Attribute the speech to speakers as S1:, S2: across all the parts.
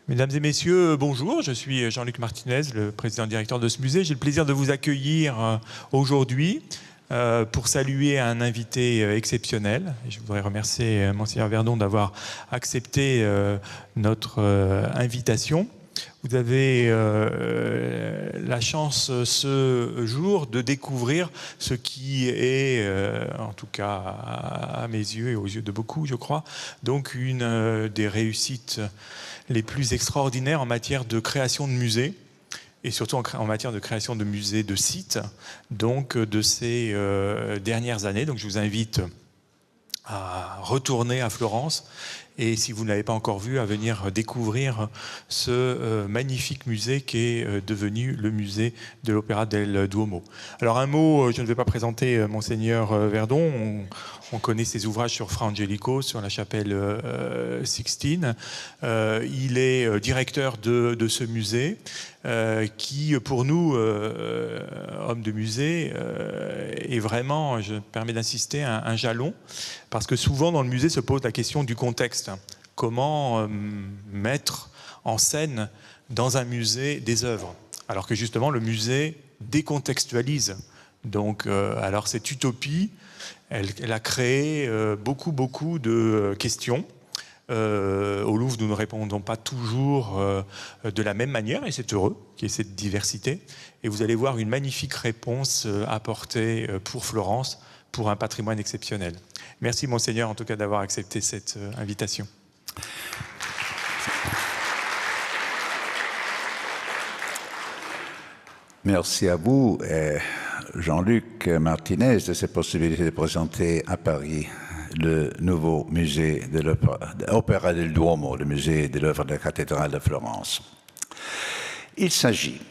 S1: Mesdames et messieurs, bonjour, je suis Jean-Luc Martinez, le président-directeur de ce musée. J'ai le plaisir de vous accueillir aujourd'hui pour saluer un invité exceptionnel. Je voudrais remercier Monseigneur Verdon d'avoir accepté notre invitation. Vous avez la chance ce jour de découvrir ce qui est, en tout cas à mes yeux et aux yeux de beaucoup, je crois, donc une des réussites les plus extraordinaires en matière de création de musées et surtout en matière de création de musées de sites, donc de ces dernières années. Donc je vous invite à retourner à Florence et si vous ne l'avez pas encore vu, à venir découvrir ce magnifique musée qui est devenu le musée de l'Opéra del Duomo. Alors un mot, je ne vais pas présenter Monseigneur Verdon, on connaît ses ouvrages sur Fra Angelico, sur la chapelle Sixtine. Il est directeur de ce musée qui, pour nous, hommes de musée, est vraiment, je me permets d'insister, un jalon, parce que souvent dans le musée se pose la question du contexte. Comment mettre en scène dans un musée des œuvres, alors que justement le musée décontextualise. Donc, alors cette utopie, elle a créé beaucoup de questions. Au Louvre, nous ne répondons pas toujours de la même manière, et c'est heureux qu'il y ait cette diversité. Et vous allez voir une magnifique réponse apportée pour Florence, pour un patrimoine exceptionnel. Merci, Monseigneur, en tout cas, d'avoir accepté cette invitation.
S2: Merci à vous, Jean-Luc Martinez, de cette possibilité de présenter à Paris le nouveau musée de l'Opéra del Duomo, le musée de l'œuvre de la cathédrale de Florence. Il s'agit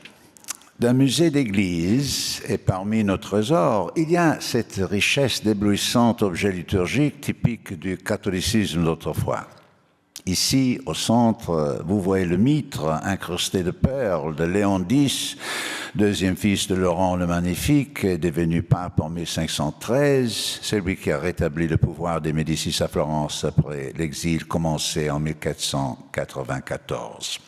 S2: d'un musée d'église, et parmi nos trésors, il y a cette richesse d'éblouissants objets liturgiques typiques du catholicisme d'autrefois. Ici, au centre, vous voyez le mitre incrusté de perles de Léon X, deuxième fils de Laurent le Magnifique, devenu pape en 1513, celui qui a rétabli le pouvoir des Médicis à Florence après l'exil commencé en 1494.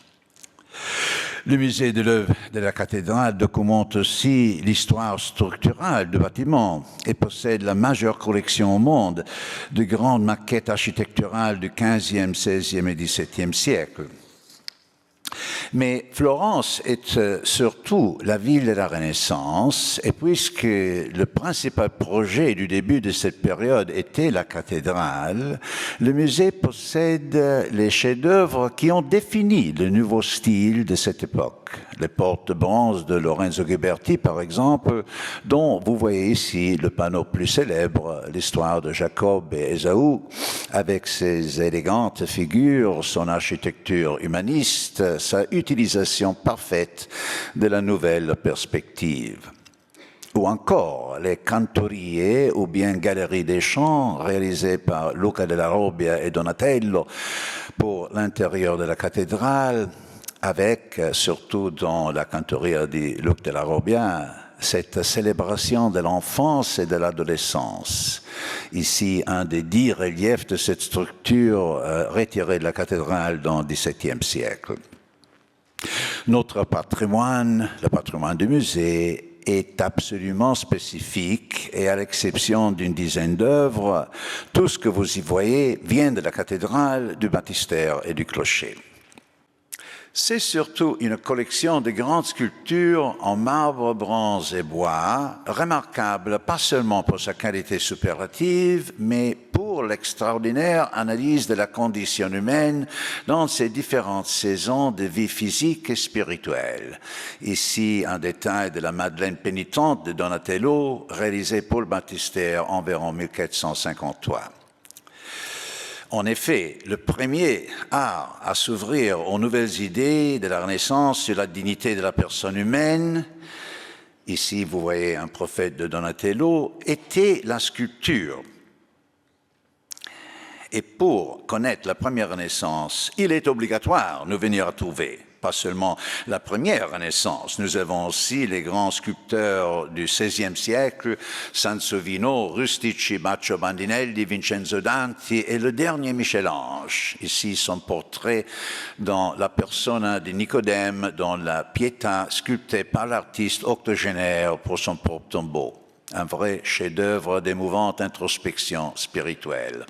S2: Le musée de l'œuvre de la cathédrale documente aussi l'histoire structurale du bâtiment et possède la majeure collection au monde de grandes maquettes architecturales du XVe, XVIe et XVIIe siècle. Mais Florence est surtout la ville de la Renaissance, et puisque le principal projet du début de cette période était la cathédrale, le musée possède les chefs-d'œuvre qui ont défini le nouveau style de cette époque. Les portes de bronze de Lorenzo Ghiberti, par exemple, dont vous voyez ici le panneau plus célèbre, l'histoire de Jacob et Ésaü, avec ses élégantes figures, son architecture humaniste, sa utilisation parfaite de la nouvelle perspective. Ou encore les cantorie ou bien galeries des chants réalisées par Luca della Robbia et Donatello pour l'intérieur de la cathédrale, avec, surtout dans la cantoria de Luca della Robbia, cette célébration de l'enfance et de l'adolescence. Ici, un des 10 reliefs de cette structure retirée de la cathédrale dans le XVIIe siècle. Notre patrimoine, le patrimoine du musée, est absolument spécifique et à l'exception d'une dizaine d'œuvres, tout ce que vous y voyez vient de la cathédrale, du baptistère et du clocher. C'est surtout une collection de grandes sculptures en marbre, bronze et bois, remarquable pas seulement pour sa qualité superlative, mais pour l'extraordinaire analyse de la condition humaine dans ses différentes saisons de vie physique et spirituelle. Ici, un détail de la Madeleine pénitente de Donatello, réalisée pour le baptistère environ 1453. En effet, le premier art à s'ouvrir aux nouvelles idées de la Renaissance sur la dignité de la personne humaine, ici vous voyez un prophète de Donatello, était la sculpture. Et pour connaître la première Renaissance, il est obligatoire de nous venir à trouver pas seulement la première Renaissance. Nous avons aussi les grands sculpteurs du XVIe siècle, Sansovino, Rustici, Baccio Bandinelli, Vincenzo Danti et le dernier Michel-Ange. Ici, son portrait dans la persona de Nicodème, dans la Pietà, sculptée par l'artiste octogénaire pour son propre tombeau. Un vrai chef-d'œuvre d'émouvante introspection spirituelle.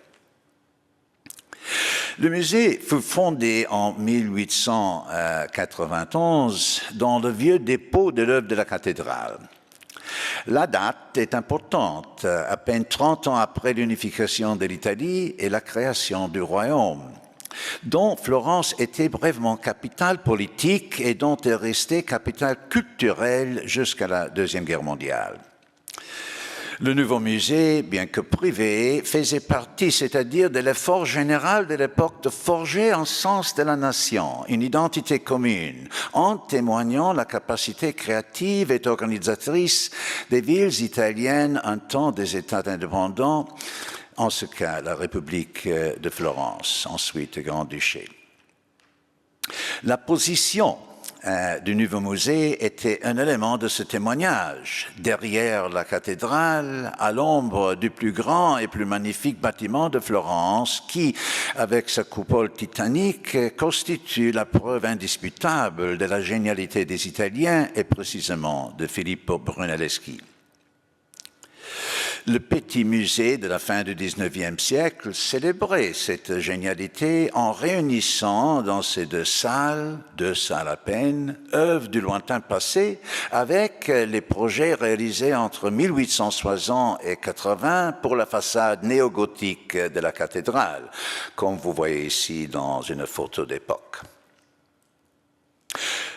S2: Le musée fut fondé en 1891 dans le vieux dépôt de l'œuvre de la cathédrale. La date est importante, à peine 30 ans après l'unification de l'Italie et la création du royaume, dont Florence était brièvement capitale politique et dont elle restait capitale culturelle jusqu'à la Deuxième Guerre mondiale. Le nouveau musée, bien que privé, faisait partie, c'est-à-dire de l'effort général de l'époque de forger un sens de la nation, une identité commune, en témoignant la capacité créative et organisatrice des villes italiennes un temps des États indépendants, en ce cas la République de Florence, ensuite le Grand-Duché. La position du nouveau musée était un élément de ce témoignage. Derrière la cathédrale, à l'ombre du plus grand et plus magnifique bâtiment de Florence, qui, avec sa coupole titanique, constitue la preuve indisputable de la génialité des Italiens et précisément de Filippo Brunelleschi. Le petit musée de la fin du XIXe siècle célébrait cette génialité en réunissant dans ces deux salles à peine, œuvres du lointain passé, avec les projets réalisés entre 1860 et 80 pour la façade néogothique de la cathédrale, comme vous voyez ici dans une photo d'époque.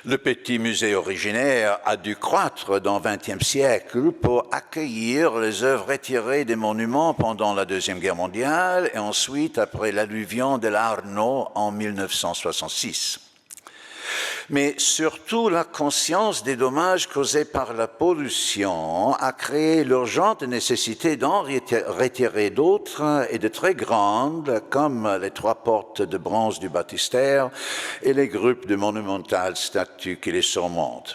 S2: Le petit musée originaire a dû croître dans le XXe siècle pour accueillir les œuvres retirées des monuments pendant la Deuxième Guerre mondiale et ensuite après l'alluvion de l'Arno en 1966. Mais surtout, la conscience des dommages causés par la pollution a créé l'urgente nécessité d'en retirer d'autres et de très grandes, comme les 3 portes de bronze du baptistère et les groupes de monumentales statues qui les surmontent.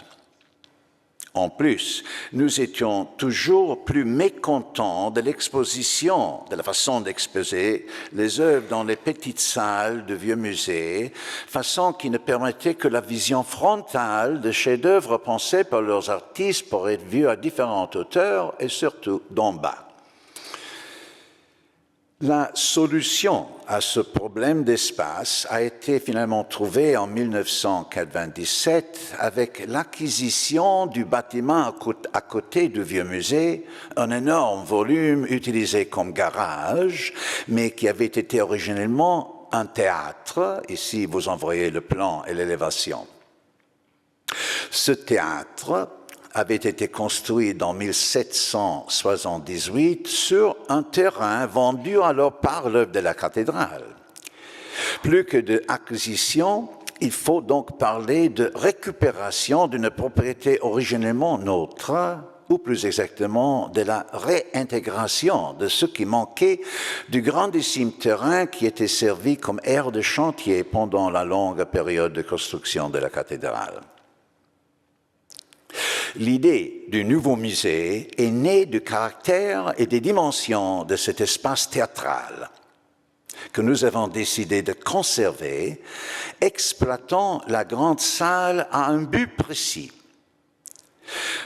S2: En plus, nous étions toujours plus mécontents de l'exposition, de la façon d'exposer les œuvres dans les petites salles de vieux musées, façon qui ne permettait que la vision frontale de chefs-d'œuvre pensés par leurs artistes pour être vus à différentes hauteurs et surtout d'en bas. La solution à ce problème d'espace a été finalement trouvée en 1997 avec l'acquisition du bâtiment à côté du vieux musée, un énorme volume utilisé comme garage, mais qui avait été originellement un théâtre. Ici, vous en voyez le plan et l'élévation. Ce théâtre avait été construit dans 1778 sur un terrain vendu alors par l'œuvre de la cathédrale. Plus que d'acquisition, il faut donc parler de récupération d'une propriété originellement nôtre, ou plus exactement de la réintégration de ce qui manquait du grandissime terrain qui était servi comme aire de chantier pendant la longue période de construction de la cathédrale. L'idée du nouveau musée est née du caractère et des dimensions de cet espace théâtral que nous avons décidé de conserver, exploitant la grande salle à un but précis.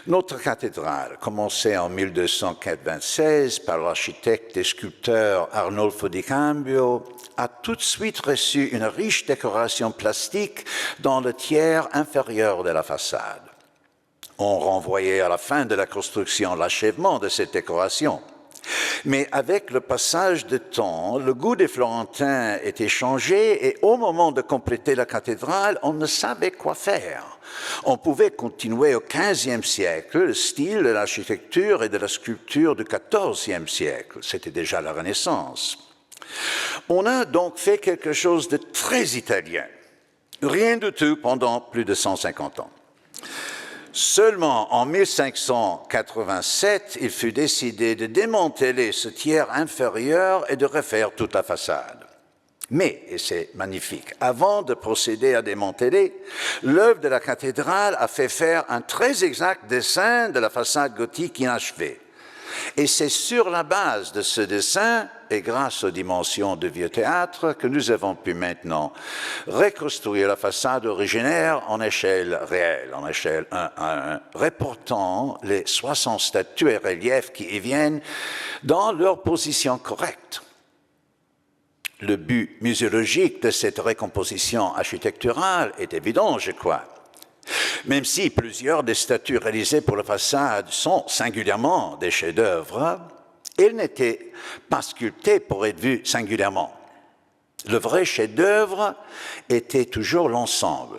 S2: Notre cathédrale, commencée en 1296 par l'architecte et sculpteur Arnolfo di Cambio, a tout de suite reçu une riche décoration plastique dans le tiers inférieur de la façade. On renvoyait à la fin de la construction l'achèvement de cette décoration. Mais avec le passage du temps, le goût des Florentins était changé et au moment de compléter la cathédrale, on ne savait quoi faire. On pouvait continuer au XVe siècle le style de l'architecture et de la sculpture du XIVe siècle. C'était déjà la Renaissance. On a donc fait quelque chose de très italien. Rien du tout pendant plus de 150 ans. Seulement en 1587, il fut décidé de démanteler ce tiers inférieur et de refaire toute la façade. Mais, et c'est magnifique, avant de procéder à démanteler, l'œuvre de la cathédrale a fait faire un très exact dessin de la façade gothique inachevée. Et c'est sur la base de ce dessin, et grâce aux dimensions du vieux théâtre, que nous avons pu maintenant reconstruire la façade originaire en échelle réelle, en échelle 1 à 1, reportant les 60 statues et reliefs qui y viennent dans leur position correcte. Le but muséologique de cette recomposition architecturale est évident, je crois. Même si plusieurs des statues réalisées pour la façade sont singulièrement des chefs-d'œuvre, elles n'étaient pas sculptées pour être vues singulièrement. Le vrai chef-d'œuvre était toujours l'ensemble.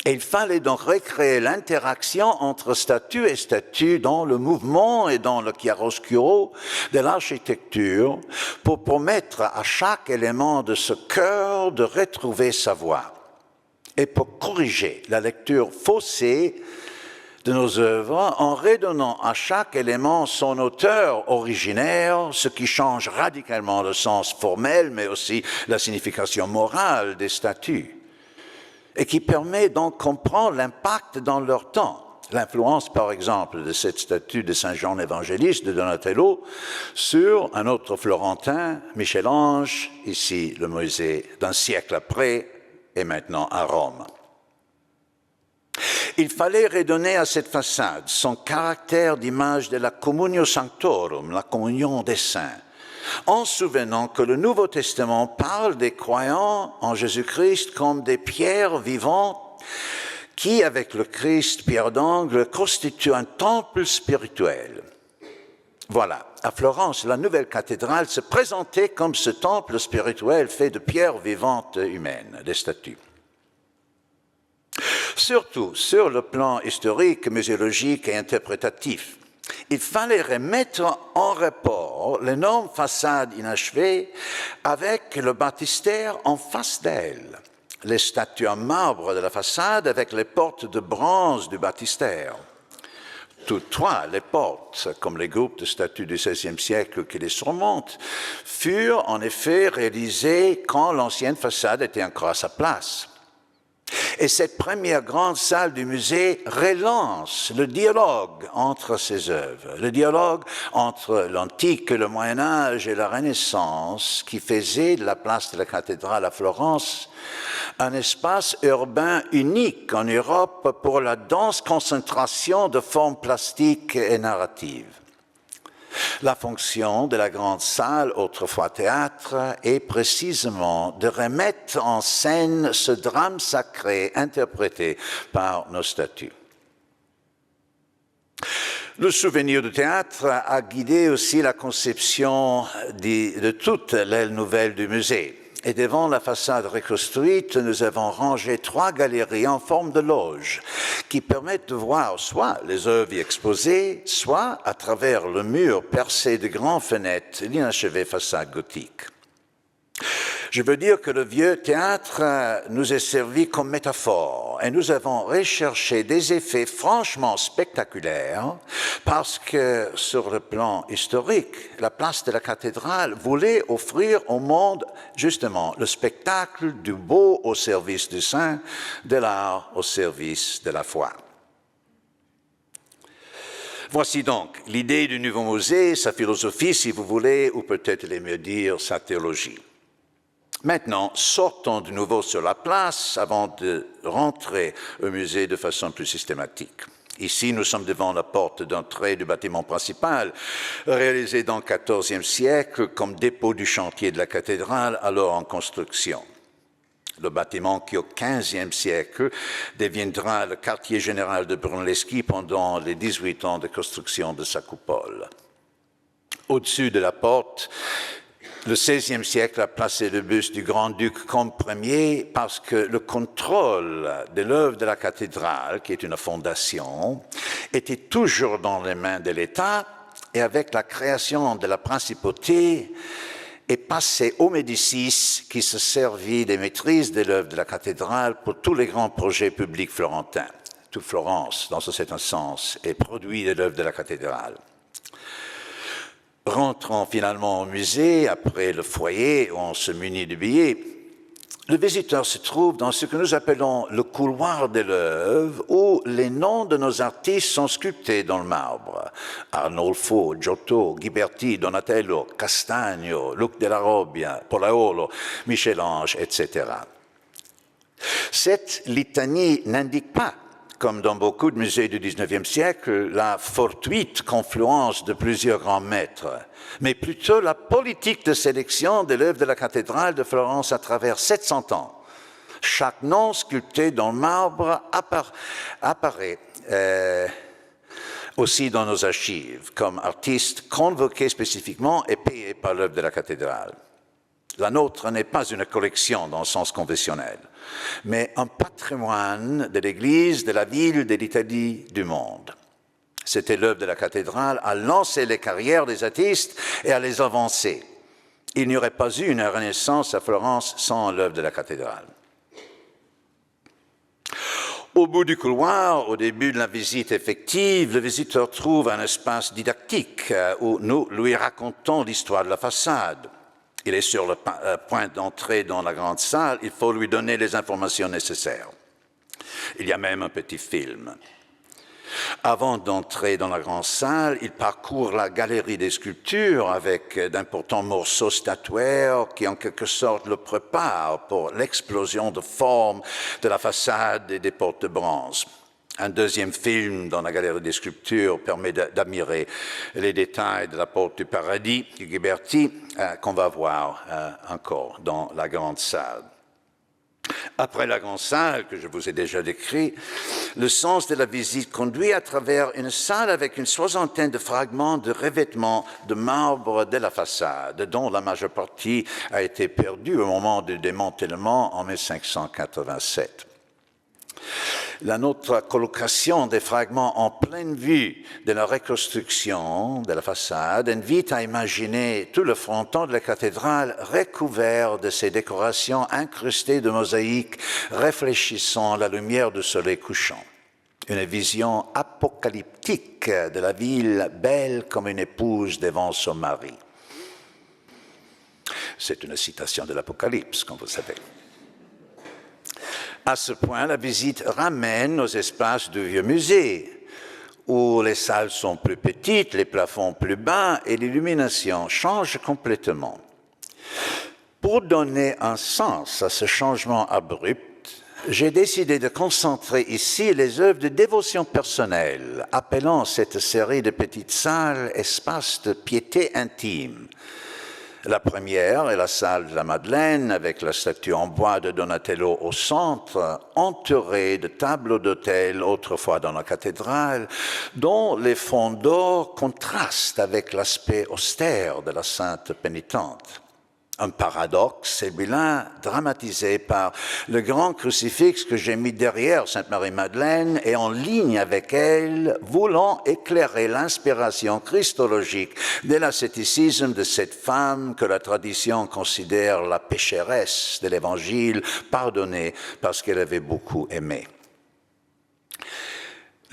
S2: Et il fallait donc recréer l'interaction entre statue et statue dans le mouvement et dans le chiaroscuro de l'architecture pour permettre à chaque élément de ce cœur de retrouver sa voix et pour corriger la lecture faussée de nos œuvres en redonnant à chaque élément son auteur originaire, ce qui change radicalement le sens formel mais aussi la signification morale des statues, et qui permet donc de comprendre l'impact dans leur temps. L'influence, par exemple, de cette statue de Saint Jean évangéliste de Donatello sur un autre Florentin, Michel-Ange, ici le musée d'un siècle après, et maintenant à Rome. Il fallait redonner à cette façade son caractère d'image de la communio sanctorum, la communion des saints, en souvenant que le Nouveau Testament parle des croyants en Jésus-Christ comme des pierres vivantes qui, avec le Christ, pierre d'angle, constituent un temple spirituel. Voilà, à Florence, la nouvelle cathédrale se présentait comme ce temple spirituel fait de pierres vivantes humaines, des statues. Surtout, sur le plan historique, muséologique et interprétatif, il fallait remettre en rapport l'énorme façade inachevée avec le baptistère en face d'elle, les statues en marbre de la façade avec les portes de bronze du baptistère. Toutes trois, les portes, comme les groupes de statues du XVIe siècle qui les surmontent, furent en effet réalisées quand l'ancienne façade était encore à sa place. Et cette première grande salle du musée relance le dialogue entre ces œuvres, le dialogue entre l'Antique, le Moyen-Âge et la Renaissance, qui faisait de la place de la cathédrale à Florence un espace urbain unique en Europe pour la dense concentration de formes plastiques et narratives. La fonction de la grande salle, autrefois théâtre, est précisément de remettre en scène ce drame sacré interprété par nos statues. Le souvenir du théâtre a guidé aussi la conception de toute l'aile nouvelle du musée. Et devant la façade reconstruite, nous avons rangé 3 galeries en forme de loge qui permettent de voir soit les œuvres exposées, soit à travers le mur percé de grandes fenêtres, l'inachevée façade gothique. Je veux dire que le vieux théâtre nous est servi comme métaphore et nous avons recherché des effets franchement spectaculaires parce que sur le plan historique, la place de la cathédrale voulait offrir au monde justement le spectacle du beau au service du saint, de l'art au service de la foi. Voici donc l'idée du nouveau musée, sa philosophie si vous voulez, ou peut-être les mieux dire sa théologie. Maintenant, sortons de nouveau sur la place avant de rentrer au musée de façon plus systématique. Ici, nous sommes devant la porte d'entrée du bâtiment principal, réalisé dans le XIVe siècle comme dépôt du chantier de la cathédrale, alors en construction. Le bâtiment qui, au XVe siècle, deviendra le quartier général de Brunelleschi pendant les 18 ans de construction de sa coupole. Au-dessus de la porte, le XVIe siècle a placé le buste du grand-duc comme premier parce que le contrôle de l'œuvre de la cathédrale, qui est une fondation, était toujours dans les mains de l'État et avec la création de la principauté est passé aux Médicis qui se servit des maîtrises de l'œuvre de la cathédrale pour tous les grands projets publics florentins. Toute Florence, dans ce certain sens, est produit de l'œuvre de la cathédrale. Rentrant finalement au musée, après le foyer où on se munit de billets, le visiteur se trouve dans ce que nous appelons le couloir de l'œuvre, où les noms de nos artistes sont sculptés dans le marbre. Arnolfo, Giotto, Ghiberti, Donatello, Castagno, Luc della Robbia, Pollaolo, Michel-Ange, etc. Cette litanie n'indique pas, comme dans beaucoup de musées du XIXe siècle, la fortuite confluence de plusieurs grands maîtres, mais plutôt la politique de sélection de l'œuvre de la cathédrale de Florence à travers 700 ans. Chaque nom sculpté dans le marbre apparaît aussi dans nos archives comme artiste convoqué spécifiquement et payé par l'œuvre de la cathédrale. La nôtre n'est pas une collection dans le sens conventionnel, mais un patrimoine de l'Église, de la ville, de l'Italie, du monde. C'était l'œuvre de la cathédrale à lancer les carrières des artistes et à les avancer. Il n'y aurait pas eu une renaissance à Florence sans l'œuvre de la cathédrale. Au bout du couloir, au début de la visite effective, le visiteur trouve un espace didactique où nous lui racontons l'histoire de la façade. Il est sur le point d'entrer dans la grande salle, il faut lui donner les informations nécessaires. Il y a même un petit film. Avant d'entrer dans la grande salle, il parcourt la galerie des sculptures avec d'importants morceaux statuaires qui en quelque sorte le préparent pour l'explosion de forme de la façade et des portes de bronze. Un deuxième film dans la galerie des sculptures permet d'admirer les détails de la porte du paradis de Ghiberti qu'on va voir encore dans la grande salle. Après la grande salle, que je vous ai déjà décrite, le sens de la visite conduit à travers une salle avec une soixantaine de fragments de revêtements de marbre de la façade, dont la majeure partie a été perdue au moment du démantèlement en 1587. La notre colocation des fragments en pleine vue de la reconstruction de la façade invite à imaginer tout le fronton de la cathédrale recouvert de ces décorations incrustées de mosaïques réfléchissant la lumière du soleil couchant. Une vision apocalyptique de la ville belle comme une épouse devant son mari. C'est une citation de l'Apocalypse, comme vous savez. À ce point, la visite ramène aux espaces du vieux musée, où les salles sont plus petites, les plafonds plus bas et l'illumination change complètement. Pour donner un sens à ce changement abrupt, j'ai décidé de concentrer ici les œuvres de dévotion personnelle, appelant cette série de petites salles espaces de piété intime. La première est la salle de la Madeleine, avec la statue en bois de Donatello au centre, entourée de tableaux d'autel autrefois dans la cathédrale, dont les fonds d'or contrastent avec l'aspect austère de la Sainte pénitente. Un paradoxe, celui-là, dramatisé par le grand crucifix que j'ai mis derrière Sainte Marie-Madeleine et en ligne avec elle, voulant éclairer l'inspiration christologique de l'ascéticisme de cette femme que la tradition considère la pécheresse de l'Évangile, pardonnée parce qu'elle avait beaucoup aimé.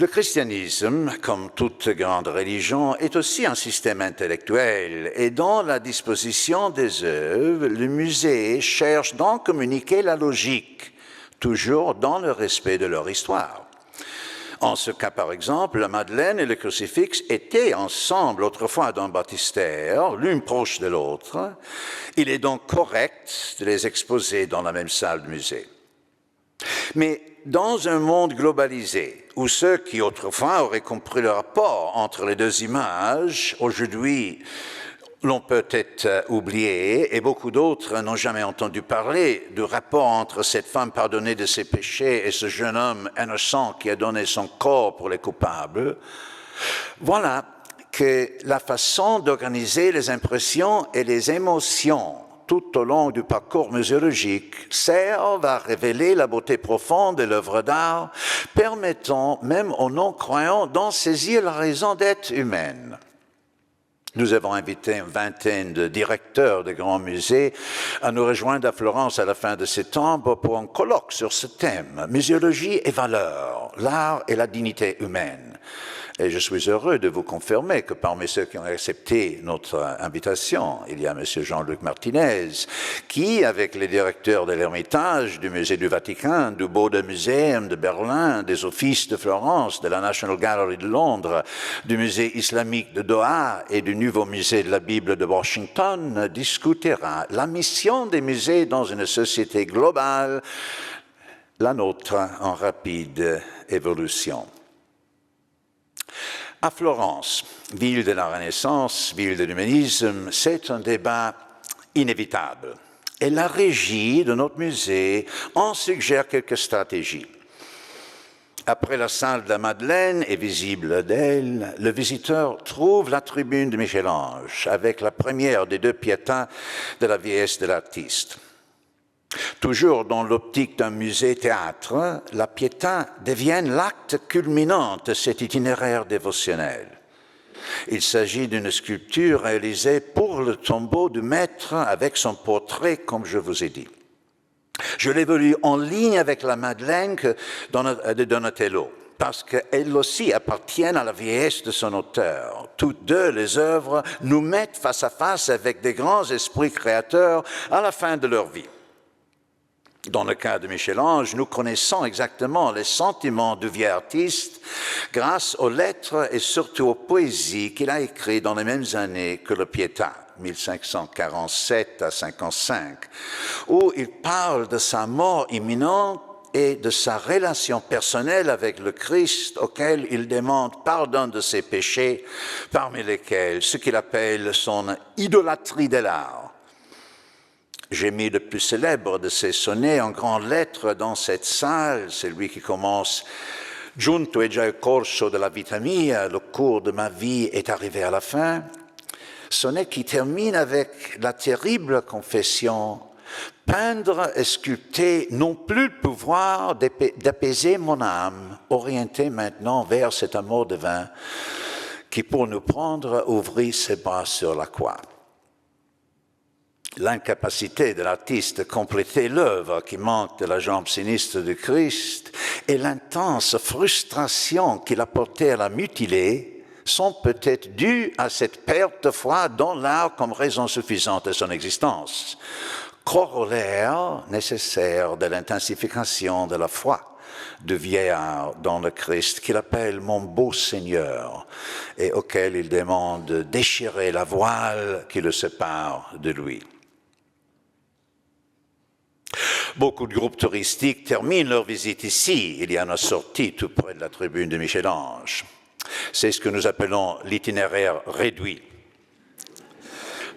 S2: Le christianisme, comme toute grande religion, est aussi un système intellectuel et dans la disposition des œuvres, le musée cherche d'en communiquer la logique, toujours dans le respect de leur histoire. En ce cas, par exemple, la Madeleine et le crucifix étaient ensemble autrefois dans le baptistère, l'une proche de l'autre. Il est donc correct de les exposer dans la même salle de musée. Mais dans un monde globalisé, où ceux qui autrefois auraient compris le rapport entre les deux images, aujourd'hui l'ont peut-être oublié, et beaucoup d'autres n'ont jamais entendu parler du rapport entre cette femme pardonnée de ses péchés et ce jeune homme innocent qui a donné son corps pour les coupables, voilà que la façon d'organiser les impressions et les émotions tout au long du parcours muséologique servent à révéler la beauté profonde de l'œuvre d'art, permettant même aux non-croyants d'en saisir la raison d'être humaine. Nous avons invité une vingtaine de directeurs de grands musées à nous rejoindre à Florence à la fin de septembre pour un colloque sur ce thème, muséologie et valeurs, l'art et la dignité humaine. Et je suis heureux de vous confirmer que parmi ceux qui ont accepté notre invitation, il y a M. Jean-Luc Martinez, qui, avec les directeurs de l'Ermitage, du Musée du Vatican, du Bode Museum de Berlin, des Offices de Florence, de la National Gallery de Londres, du Musée islamique de Doha et du nouveau Musée de la Bible de Washington, discutera la mission des musées dans une société globale, la nôtre en rapide évolution. À Florence, ville de la Renaissance, ville de l'humanisme, c'est un débat inévitable. Et la régie de notre musée en suggère quelques stratégies. Après la salle de la Madeleine est visible d'elle, le visiteur trouve la tribune de Michel-Ange avec la première des deux piétins de la vieillesse de l'artiste. Toujours dans l'optique d'un musée-théâtre, la Pietà devient l'acte culminant de cet itinéraire dévotionnel. Il s'agit d'une sculpture réalisée pour le tombeau du maître avec son portrait, comme je vous ai dit. Je l'évolue en ligne avec la Madeleine de Donatello, parce qu'elles aussi appartiennent à la vieillesse de son auteur. Toutes deux, les œuvres, nous mettent face à face avec des grands esprits créateurs à la fin de leur vie. Dans le cas de Michel-Ange, nous connaissons exactement les sentiments du vieux artiste grâce aux lettres et surtout aux poésies qu'il a écrites dans les mêmes années que le Pietà, 1547 à 55, où il parle de sa mort imminente et de sa relation personnelle avec le Christ auquel il demande pardon de ses péchés, parmi lesquels ce qu'il appelle son idolâtrie de l'art. J'ai mis le plus célèbre de ces sonnets en grandes lettres dans cette salle, celui qui commence « Giunto è già il corso della vita mia, le cours de ma vie est arrivé à la fin », sonnet qui termine avec la terrible confession « Peindre et sculpter n'ont plus le pouvoir d'apaiser mon âme, orientée maintenant vers cet amour divin qui, pour nous prendre, ouvrit ses bras sur la croix. » L'incapacité de l'artiste de compléter l'œuvre qui manque de la jambe sinistre du Christ et l'intense frustration qu'il a portée à la mutiler sont peut-être dus à cette perte de foi dans l'art comme raison suffisante de son existence, corollaire nécessaire de l'intensification de la foi du vieillard dans le Christ qu'il appelle « mon beau Seigneur » et auquel il demande de déchirer la voile qui le sépare de lui. Beaucoup de groupes touristiques terminent leur visite ici. Il y en a sorti tout près de la tribune de Michel-Ange. C'est ce que nous appelons l'itinéraire réduit.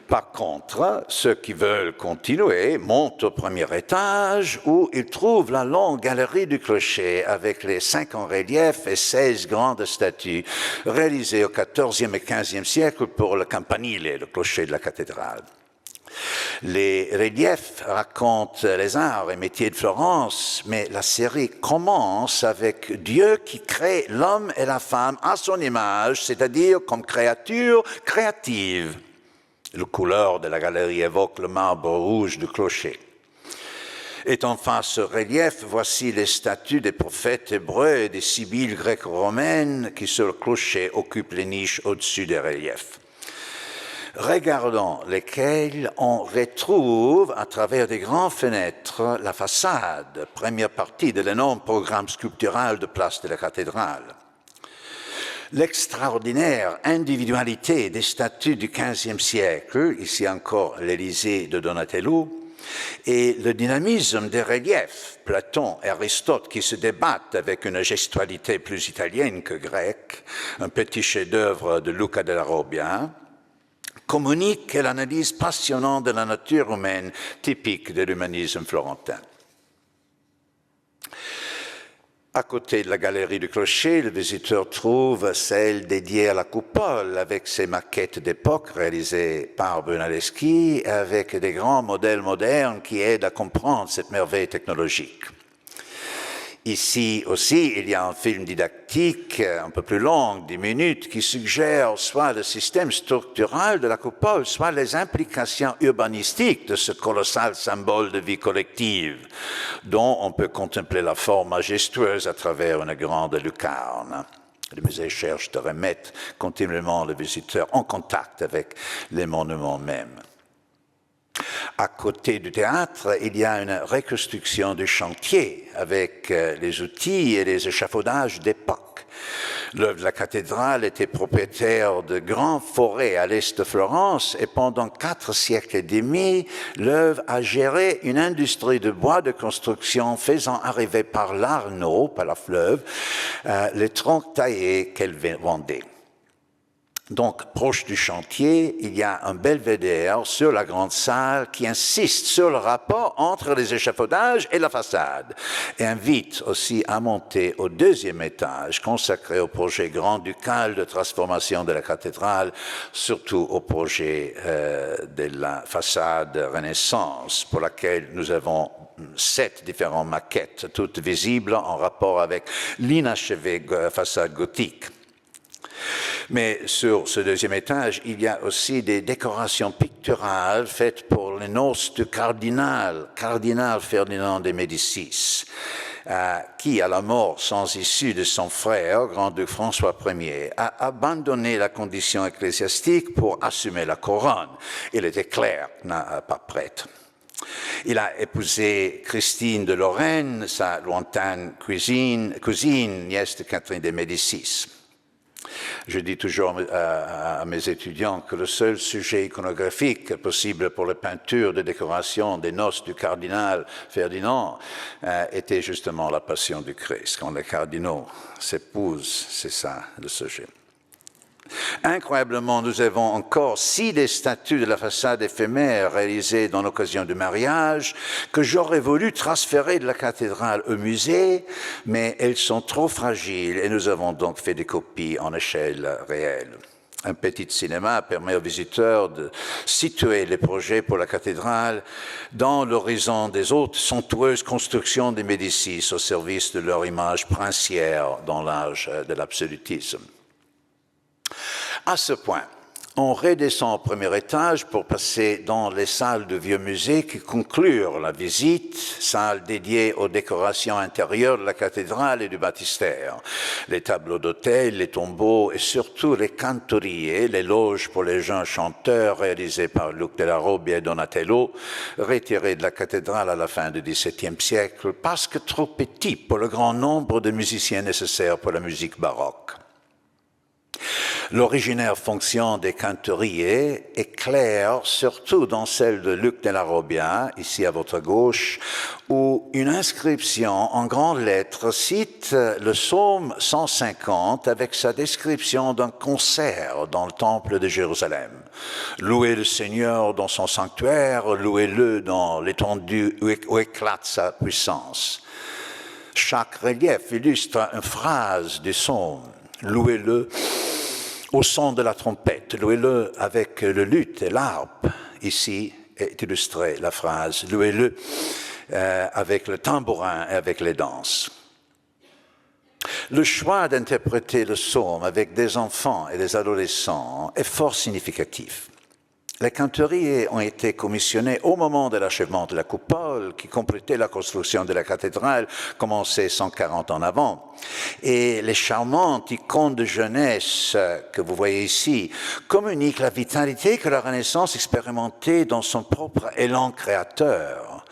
S2: Par contre, ceux qui veulent continuer montent au premier étage où ils trouvent la longue galerie du clocher avec les 5 en relief et 16 grandes statues réalisées au XIVe et XVe siècle pour le campanile, le clocher de la cathédrale. Les reliefs racontent les arts et métiers de Florence, mais la série commence avec Dieu qui crée l'homme et la femme à son image, c'est-à-dire comme créature créative. La couleur de la galerie évoque le marbre rouge du clocher. Et en face ce relief, voici les statues des prophètes hébreux et des sibylles gréco-romaines qui, sur le clocher, occupent les niches au-dessus des reliefs. Regardons lesquels on retrouve à travers des grandes fenêtres la façade, première partie de l'énorme programme sculptural de place de la cathédrale. L'extraordinaire individualité des statues du XVe siècle, ici encore l'Élysée de Donatello, et le dynamisme des reliefs, Platon et Aristote qui se débattent avec une gestualité plus italienne que grecque, un petit chef-d'œuvre de Luca della Robbia, communique l'analyse passionnante de la nature humaine typique de l'humanisme florentin. À côté de la galerie du clocher, le visiteur trouve celle dédiée à la coupole avec ses maquettes d'époque réalisées par Brunelleschi avec des grands modèles modernes qui aident à comprendre cette merveille technologique. Ici aussi, il y a un film didactique un peu plus long, 10 minutes, qui suggère soit le système structural de la coupole, soit les implications urbanistiques de ce colossal symbole de vie collective, dont on peut contempler la forme majestueuse à travers une grande lucarne. Le musée cherche de remettre continuellement le visiteur en contact avec les monuments mêmes. À côté du théâtre, il y a une reconstruction du chantier avec les outils et les échafaudages d'époque. L'œuvre de la cathédrale était propriétaire de grandes forêts à l'est de Florence et pendant 4 siècles et demi, l'œuvre a géré une industrie de bois de construction faisant arriver par l'Arno, par la fleuve, les troncs taillés qu'elle vendait. Donc, proche du chantier, il y a un belvédère sur la grande salle qui insiste sur le rapport entre les échafaudages et la façade et invite aussi à monter au 2e étage consacré au projet grand-ducal de transformation de la cathédrale, surtout au projet de la façade Renaissance, pour laquelle nous avons 7 différentes maquettes, toutes visibles en rapport avec l'inachevée façade gothique. Mais sur ce 2e étage, il y a aussi des décorations picturales faites pour les noces du cardinal Ferdinand de Médicis, qui, à la mort sans issue de son frère, grand-duc François Ier, a abandonné la condition ecclésiastique pour assumer la couronne. Il était clerc, pas prêtre. Il a épousé Christine de Lorraine, sa lointaine cousine, nièce de Catherine de Médicis. Je dis toujours à mes étudiants que le seul sujet iconographique possible pour la peinture de décoration des noces du cardinal Ferdinand était justement la Passion du Christ. Quand les cardinaux s'épousent, c'est ça le sujet. Incroyablement, nous avons encore 6 des statues de la façade éphémère réalisées dans l'occasion du mariage que j'aurais voulu transférer de la cathédrale au musée, mais elles sont trop fragiles et nous avons donc fait des copies en échelle réelle. Un petit cinéma permet aux visiteurs de situer les projets pour la cathédrale dans l'horizon des autres somptueuses constructions des Médicis au service de leur image princière dans l'âge de l'absolutisme. À ce point, on redescend au 1er étage pour passer dans les salles de vieux musée qui conclurent la visite, salles dédiées aux décorations intérieures de la cathédrale et du baptistère. Les tableaux d'autel, les tombeaux et surtout les cantories, les loges pour les jeunes chanteurs réalisés par Luc della Robbia et Donatello, retirés de la cathédrale à la fin du XVIIe siècle parce que trop petits pour le grand nombre de musiciens nécessaires pour la musique baroque. L'originaire fonction des cantoriers est claire, surtout dans celle de Luc della Robbia, ici à votre gauche, où une inscription en grandes lettres cite le psaume 150 avec sa description d'un concert dans le temple de Jérusalem. Louez le Seigneur dans son sanctuaire, louez-le dans l'étendue où éclate sa puissance. Chaque relief illustre une phrase du psaume. Louez-le au son de la trompette, louez-le avec le luth et l'harpe. Ici est illustrée la phrase, louez-le avec le tambourin et avec les danses. Le choix d'interpréter le psaume avec des enfants et des adolescents est fort significatif. Les cantoriers ont été commissionnés au moment de l'achèvement de la coupole qui complétait la construction de la cathédrale, commencée 140 ans avant. Et les charmantes icônes de jeunesse que vous voyez ici communiquent la vitalité que la Renaissance expérimentait dans son propre élan créateur.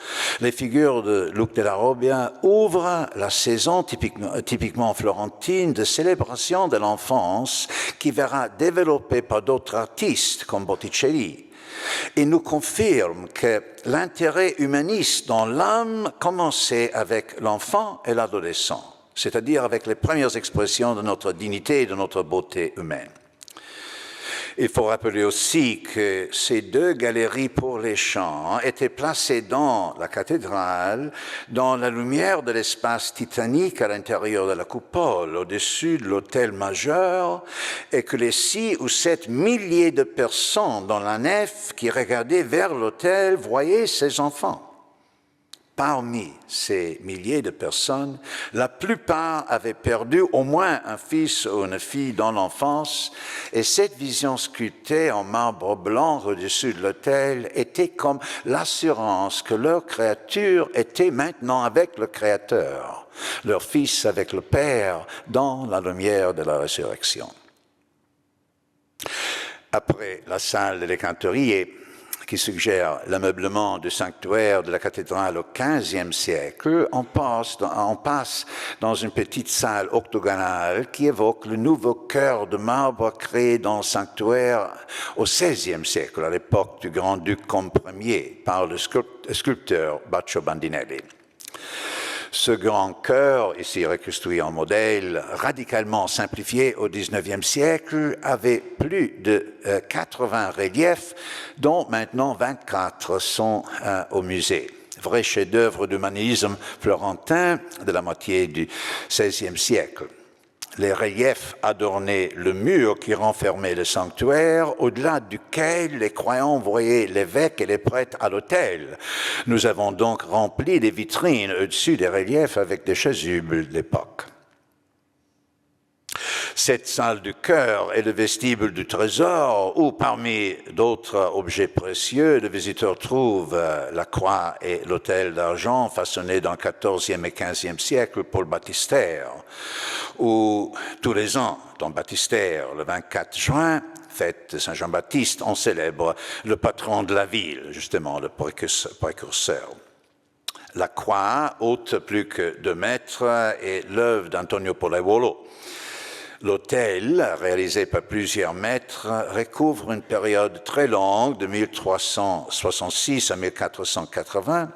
S2: Les figures de Luc della Robbia ouvrent la saison typiquement florentine de célébration de l'enfance qui verra développée par d'autres artistes comme Botticelli. Il nous confirme que l'intérêt humaniste dans l'âme commençait avec l'enfant et l'adolescent, c'est-à-dire avec les premières expressions de notre dignité et de notre beauté humaine. Il faut rappeler aussi que ces 2 galeries pour les chants étaient placées dans la cathédrale, dans la lumière de l'espace titanique à l'intérieur de la coupole, au-dessus de l'autel majeur, et que les 6 ou 7 milliers de personnes dans la nef qui regardaient vers l'autel voyaient ces enfants. parmi ces milliers de personnes, la plupart avaient perdu au moins un fils ou une fille dans l'enfance, et cette vision sculptée en marbre blanc au-dessus de l'autel était comme l'assurance que leur créature était maintenant avec le Créateur, leur fils avec le Père dans la lumière de la résurrection. Après la salle de l'Écantorier, qui suggère l'ameublement du sanctuaire de la cathédrale au XVe siècle, on passe dans une petite salle octogonale qui évoque le nouveau chœur de marbre créé dans le sanctuaire au XVIe siècle, à l'époque du grand-duc Comte Ier, par le sculpteur Baccio Bandinelli. Ce grand chœur, ici reconstruit en modèle, radicalement simplifié au XIXe siècle, avait plus de 80 reliefs, dont maintenant 24 sont au musée. Vrai chef-d'œuvre du manierisme florentin de la moitié du XVIe siècle. Les reliefs adornaient le mur qui renfermait le sanctuaire, au-delà duquel les croyants voyaient l'évêque et les prêtres à l'autel. Nous avons donc rempli les vitrines au-dessus des reliefs avec des chasubles de l'époque. Cette salle du chœur est le vestibule du trésor où, parmi d'autres objets précieux, le visiteur trouve la croix et l'autel d'argent façonnés dans le XIVe et XVe siècle pour le baptistère, où tous les ans, dans le baptistère, le 24 juin, fête de Saint-Jean-Baptiste, on célèbre le patron de la ville, justement, le précurseur. La croix, haute plus que 2 mètres, est l'œuvre d'Antonio Pollaiuolo. L'autel, réalisé par plusieurs maîtres, recouvre une période très longue de 1366 à 1480,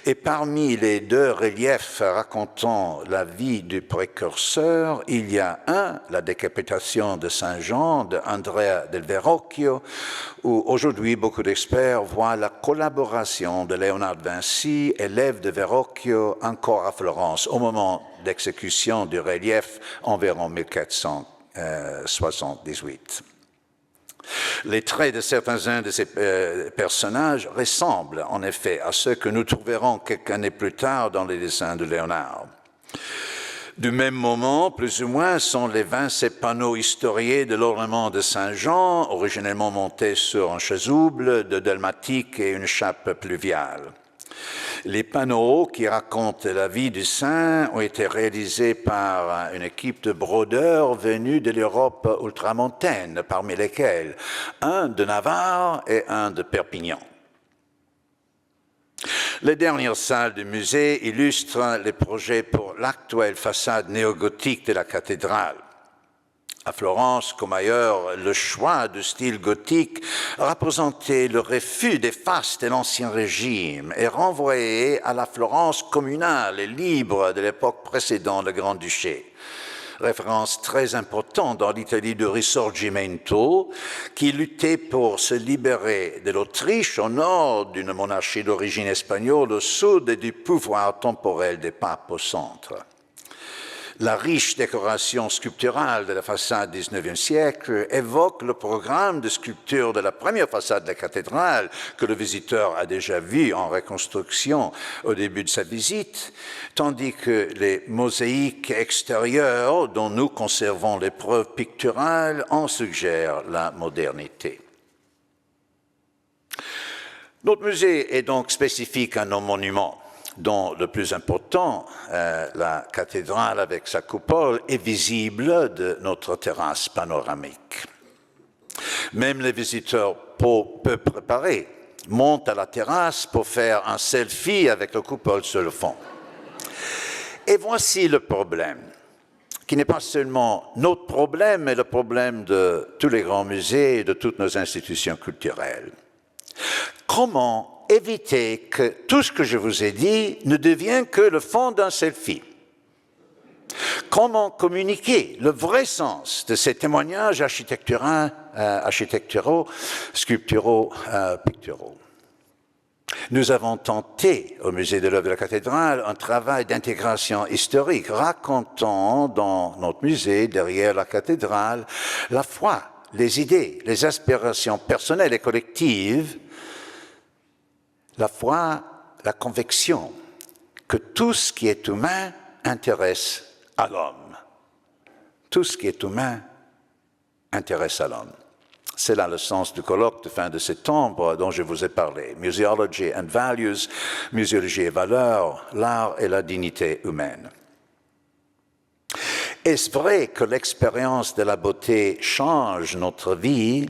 S2: et parmi les 2 reliefs racontant la vie du précurseur, il y a un, la décapitation de Saint Jean de Andrea del Verrocchio, où aujourd'hui beaucoup d'experts voient la collaboration de Léonard de Vinci, élève de Verrocchio, encore à Florence, au moment d'exécution du relief environ 1478. Les traits de certains-uns de ces personnages ressemblent en effet à ceux que nous trouverons quelques années plus tard dans les dessins de Léonard. Du même moment, plus ou moins, sont les 27 panneaux historiés de l'ornement de Saint-Jean, originellement montés sur un chasuble de dalmatique et une chape pluviale. Les panneaux qui racontent la vie du saint ont été réalisés par une équipe de brodeurs venus de l'Europe ultramontaine, parmi lesquels un de Navarre et un de Perpignan. Les dernières salles du musée illustrent les projets pour l'actuelle façade néogothique de la cathédrale. À Florence, comme ailleurs, le choix du style gothique représentait le refus des fastes de l'Ancien Régime et renvoyait à la Florence communale et libre de l'époque précédant le Grand-Duché. Référence très importante dans l'Italie du Risorgimento, qui luttait pour se libérer de l'Autriche au nord d'une monarchie d'origine espagnole au sud et du pouvoir temporel des papes au centre. La riche décoration sculpturale de la façade du XIXe siècle évoque le programme de sculpture de la première façade de la cathédrale que le visiteur a déjà vu en reconstruction au début de sa visite, tandis que les mosaïques extérieures dont nous conservons les preuves picturales en suggèrent la modernité. Notre musée est donc spécifique à nos monuments, dont le plus important, la cathédrale avec sa coupole, est visible de notre terrasse panoramique. Même les visiteurs peu préparés montent à la terrasse pour faire un selfie avec la coupole sur le fond. Et voici le problème, qui n'est pas seulement notre problème, mais le problème de tous les grands musées et de toutes nos institutions culturelles. Comment éviter que tout ce que je vous ai dit ne devienne que le fond d'un selfie? Comment communiquer le vrai sens de ces témoignages architecturaux, sculpturaux, picturaux? Nous avons tenté, au Musée de l'Œuvre de la Cathédrale, un travail d'intégration historique, racontant dans notre musée, derrière la cathédrale, la foi, les idées, les aspirations personnelles et collectives, la foi, la conviction que tout ce qui est humain intéresse à l'homme. Tout ce qui est humain intéresse à l'homme. C'est là le sens du colloque de fin de septembre dont je vous ai parlé. Museology and Values, muséologie et valeurs, l'art et la dignité humaine. Est-ce vrai que l'expérience de la beauté change notre vie?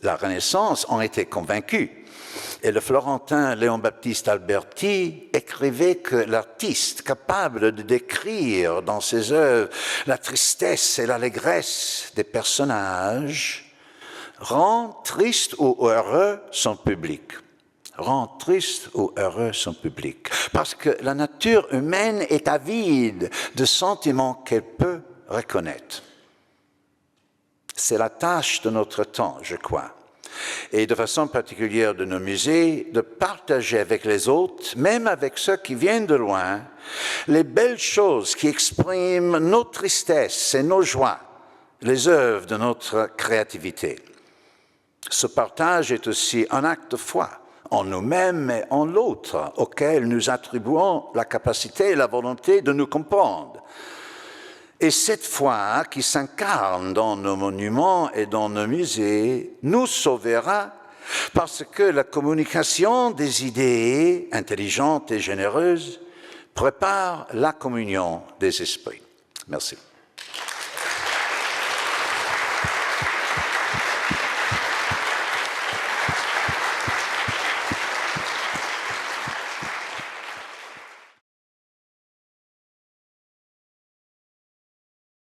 S2: La Renaissance en était convaincue. Et le Florentin Léon-Baptiste Alberti écrivait que l'artiste capable de décrire dans ses œuvres la tristesse et l'allégresse des personnages rend triste ou heureux son public. Rend triste ou heureux son public. Parce que la nature humaine est avide de sentiments qu'elle peut reconnaître. C'est la tâche de notre temps, je crois, et de façon particulière de nos musées, de partager avec les autres, même avec ceux qui viennent de loin, les belles choses qui expriment nos tristesses et nos joies, les œuvres de notre créativité. Ce partage est aussi un acte de foi en nous-mêmes et en l'autre, auquel nous attribuons la capacité et la volonté de nous comprendre. Et cette foi qui s'incarne dans nos monuments et dans nos musées nous sauvera parce que la communication des idées intelligentes et généreuses prépare la communion des esprits. Merci.